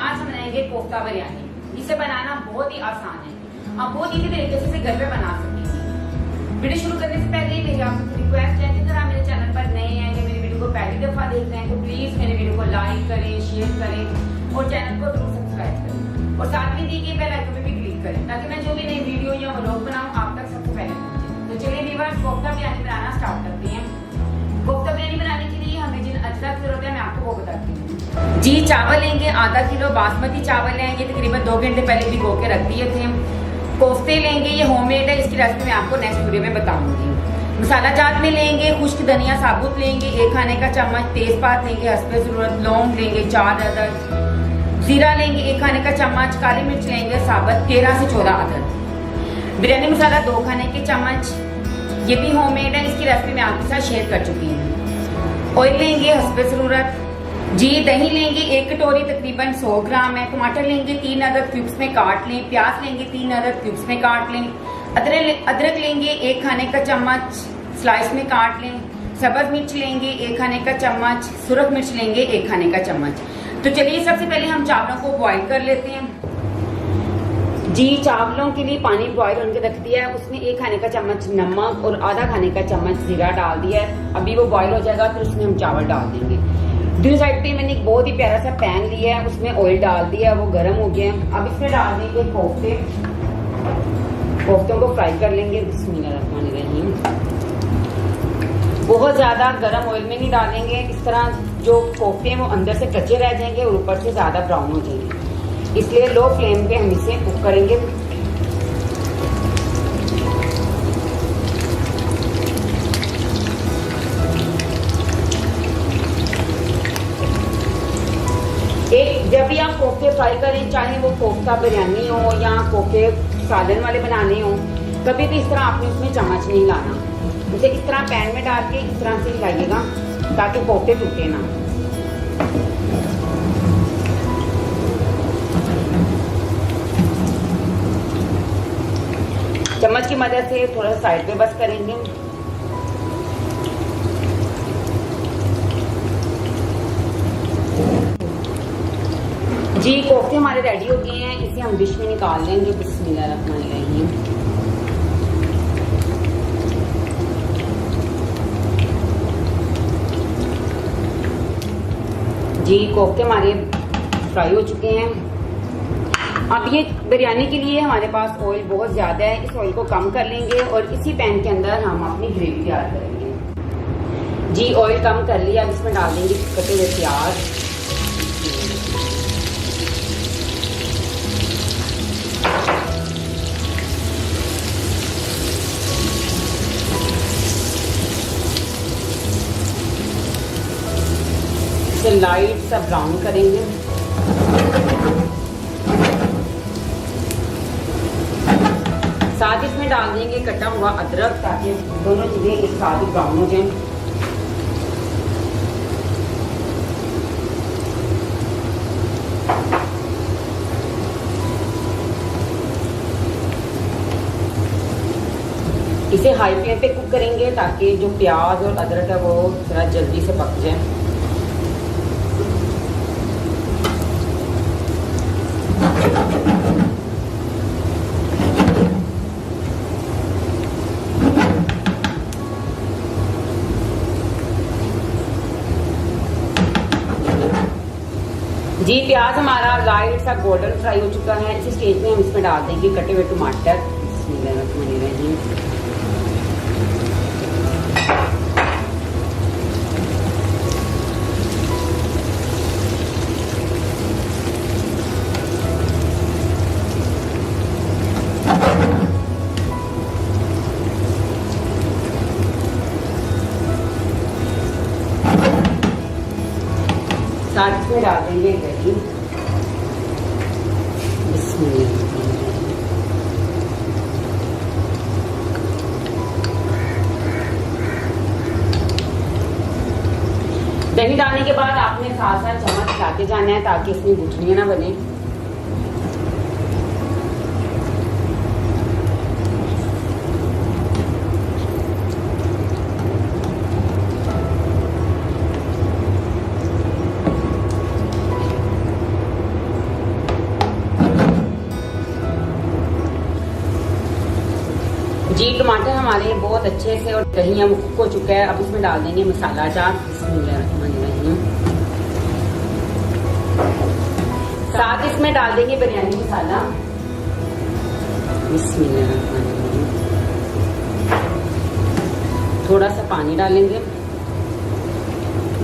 आज हम बनाएंगे कोफ्ता बिरयानी। इसे बनाना बहुत ही आसान है, आप बहुत इजी तरीके से इसे घर पे बना सकते हैं। वीडियो शुरू करने से पहले मेरी आपसे रिक्वेस्ट है कि अगर आप मेरे चैनल पर नए हैं या मेरी वीडियो को पहली दफा देख रहे हैं तो प्लीज मेरे वीडियो को लाइक करें, शेयर करें और चैनल को जरूर सब्सक्राइब करें और साथ में दी गई बेल आइकन पे भी क्लिक करें ताकि मैं जो भी नई वीडियो या व्लॉग बनाऊं आप तक सबसे पहले पहुंचे। तो चलिए व्यूअर्स, कोफ्ता बिरयानी बनाना स्टार्ट करते हैं। कोफ्ता बिरयानी बनाने के लिए हमें जिन अज्जा की जरूरत है मैं आपको वो बताती हूँ। जी, चावल लेंगे आधा किलो बासमती चावल है, ये तकरीबन 2 घंटे पहले भिगो के रख दिए थे। कोफ्ते लेंगे, ये होममेड है, इसकी रेसिपी मैं आपको नेक्स्ट वीडियो में बताऊंगी। मसाला जात में लेंगे खुश्क धनिया साबुत लेंगे 1 खाने का चम्मच, तेजपात लेंगे हस्बे जरूरत, लौंग लेंगे 4 अदद, जीरा लेंगे 1 खाने का चम्मच, काली मिर्च लेंगे साबुत 13 से 14 अदद, बिरयानी मसाला 2 खाने के चम्मच, ये भी होममेड है, इसकी रेसिपी मैं आपके साथ शेयर कर चुकी हूँ। ऑयल लेंगे हस्बे जरूरत। जी, दही लेंगे 1 कटोरी तकरीबन 100 ग्राम है। टमाटर लेंगे 3 अदद क्यूब्स में काट लें। प्याज लेंगे 3 अदद क्यूब्स में काट लें। अदरक लेंगे 1 खाने का चम्मच, स्लाइस में काट लें। सब्ज मिर्च लेंगे 1 खाने का चम्मच, सुरख मिर्च लेंगे 1 खाने का चम्मच। तो चलिए सबसे पहले हम चावलों को बॉईल कर लेते हैं। जी, चावलों के लिए पानी बॉईल होने रख दिया है, उसमें 1 खाने का चम्मच नमक और आधा खाने का चम्मच जीरा डाल दिया है। अभी वो बॉईल हो जाएगा फिर उसमें हम चावल डाल देंगे। दूसरी साइड पे मैंने एक बहुत ही प्यारा सा पैन लिया है, उसमें ऑयल डाल दिया है, वो गर्म हो गया है। अब इसमें डाल देंगे कोफ्तों को फ्राई कर लेंगे। बिस्मिल्लाहिर्रहमानिर्रहीम। बहुत ज्यादा गर्म ऑयल में नहीं डालेंगे, इस तरह जो कोफ्ते हैं वो अंदर से कच्चे रह जाएंगे और ऊपर से ज्यादा ब्राउन हो जाएंगे, इसलिए लो फ्लेम पे हम इसे कुक करेंगे। जब भी आप कोफ्ते फ्राई करें, चाहे वो कोफ्ता बिरयानी हो या कोफ्ते सालन वाले बनाने हो, कभी भी इस तरह आपने उसमें चम्मच नहीं लाना। उसे इस तरह पैन में डाल के इस तरह से हिलाइएगा ताकि कोफ्ते टूटे ना। चम्मच की मदद से थोड़ा साइड पे बस करेंगे। जी, कोफ्ते हमारे रेडी हो गए हैं, इसे हम डिश में निकाल लेंगे। बिस्मिल्लाहिर्रहमानिर्रहीम। जी, कोफ्ते हमारे फ्राई हो चुके हैं। अब ये बिरयानी के लिए हमारे पास ऑयल बहुत ज्यादा है, इस ऑयल को कम कर लेंगे और इसी पैन के अंदर हम अपनी ग्रेवी तैयार करेंगे। जी, ऑयल कम कर लिया, अब इसमें डाल देंगे कटे हुए प्याज, लाइट सा ब्राउन करेंगे। साथ इसमें डाल देंगे कटा हुआ अदरक ताकि दोनों चीजें एक साथ ही ब्राउन हो जाएं। इसे हाई फ्लेम पे कुक करेंगे ताकि जो प्याज और अदरक है वो थोड़ा जल्दी से पक जाए। जी, प्याज हमारा लाइट सा गोल्डन फ्राई हो चुका है। इस स्टेज में हम इसमें डाल देंगे कटे हुए टमाटर। बिस्मिल्लाहिर्रहमानिर्रहीम। साथ इसमें डाल देंगे दही। दही डालने के बाद आपने साथ साथ चम्मच हिलाते जाना है ताकि इसमें गुठलियां ना बने। जी टमाटर हमारे बहुत अच्छे से और दही वो कुक हो चुका है। अब इसमें डाल देंगे मसाला जार, साथ इसमें डाल देंगे बिरयानी मसाला। थोड़ा सा पानी डालेंगे,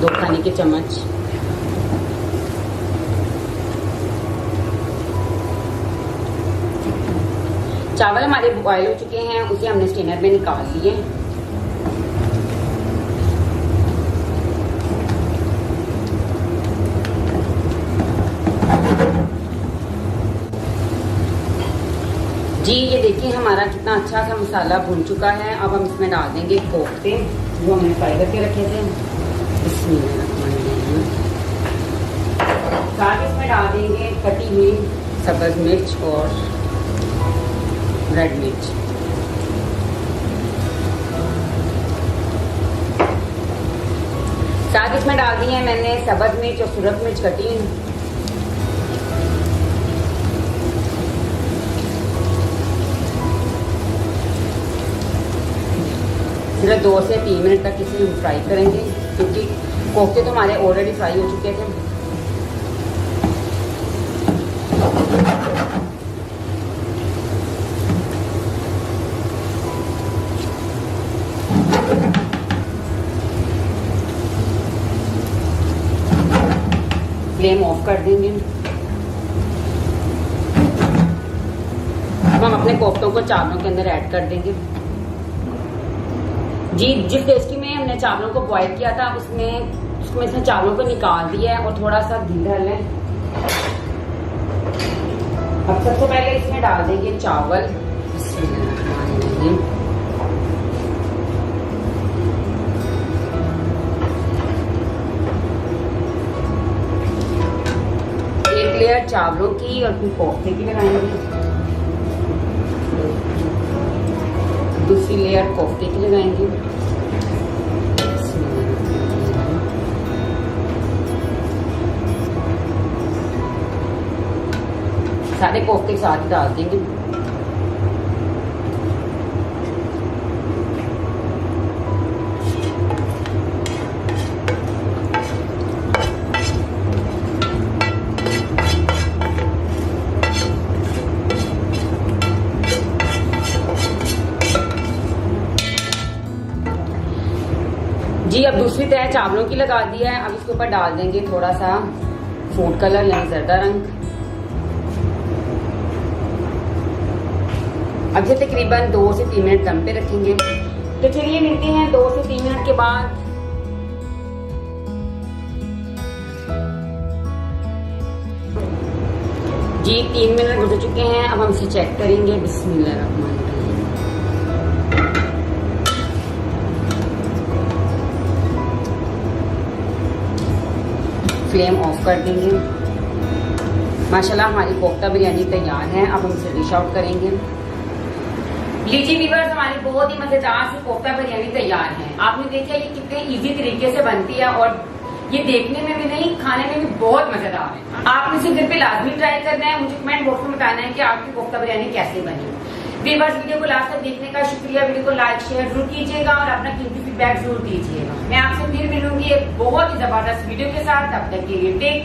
2 खाने के चम्मच। चावल हमारे बॉयल हो चुके हैं, उसे हमने स्टेनर में निकाल लिए। जी ये देखिए हमारा कितना अच्छा सा मसाला भुन चुका है। अब हम इसमें डाल देंगे कोफ्ते जो हमने फ्राई करके रखे थे। साथ इसमें डाल देंगे कटी हुई सब्ज मिर्च और रेड मिर्च। साथ इसमें डाल दी है मैंने सब्ज मिर्च और सुरख मिर्च कटी। सिर्फ 2 से 3 मिनट तक इसे हम फ्राई करेंगे क्योंकि कोफ्ते तो हमारे ऑलरेडी फ्राई हो चुके थे। फ्लेम ऑफ कर देंगे। हम अपने कोफ्तों को चावलों के अंदर ऐड कर देंगे। जी जिस डेस्की में हमने चावलों को बॉईल किया था उसमें से चावलों को निकाल दिया है और थोड़ा सा घी डाल लें। अब सबसे पहले इसमें डाल देंगे चावल। एक लेयर चावलों की और फिर कोफ्ते की लगाएंगे, दूसरी लेयर कोफ्ते की लगाएंगे। सारे कोफ्ते साथ डाल देंगे। जी अब दूसरी तह चावलों की लगा दी है। अब इसके ऊपर डाल देंगे थोड़ा सा फूड कलर यानी जर्दा रंग। अब से तकरीबन 2 से 3 मिनट दम पे रखेंगे। तो चलिए मिलते हैं 2 से 3 मिनट के बाद। जी 3 मिनट गुजर चुके हैं। अब हम इसे चेक करेंगे। बिस्मिल्लाहिर्रहमानिर्रहीम। फ्लेम ऑफ कर देंगे। माशाल्लाह हमारी कोफ्ता बिरयानी तैयार है। अब हम इसे डिश आउट करेंगे। लीजिए व्यूअर्स, हमारी बहुत ही मजेदार सी कोफ्ता बिरयानी तैयार है। आपने देखा ये कितने इजी तरीके से बनती है और ये देखने में भी नहीं खाने में भी बहुत मजेदार है। आपने इसे घर पे लाजमी ट्राई करना है। मुझे कमेंट बॉक्स में बताना है कि आपकी कोफ्ता बिरयानी कैसे बनी। व्यूअर्स वीडियो को लास्ट तक देखने का शुक्रिया। वीडियो को लाइक शेयर जरूर कीजिएगा और अपना कीमती फीडबैक जरूर दीजिएगा। मैं आपसे फिर मिलूंगी एक बहुत ही जबरदस्त वीडियो के साथ। तब तक के लिए टेक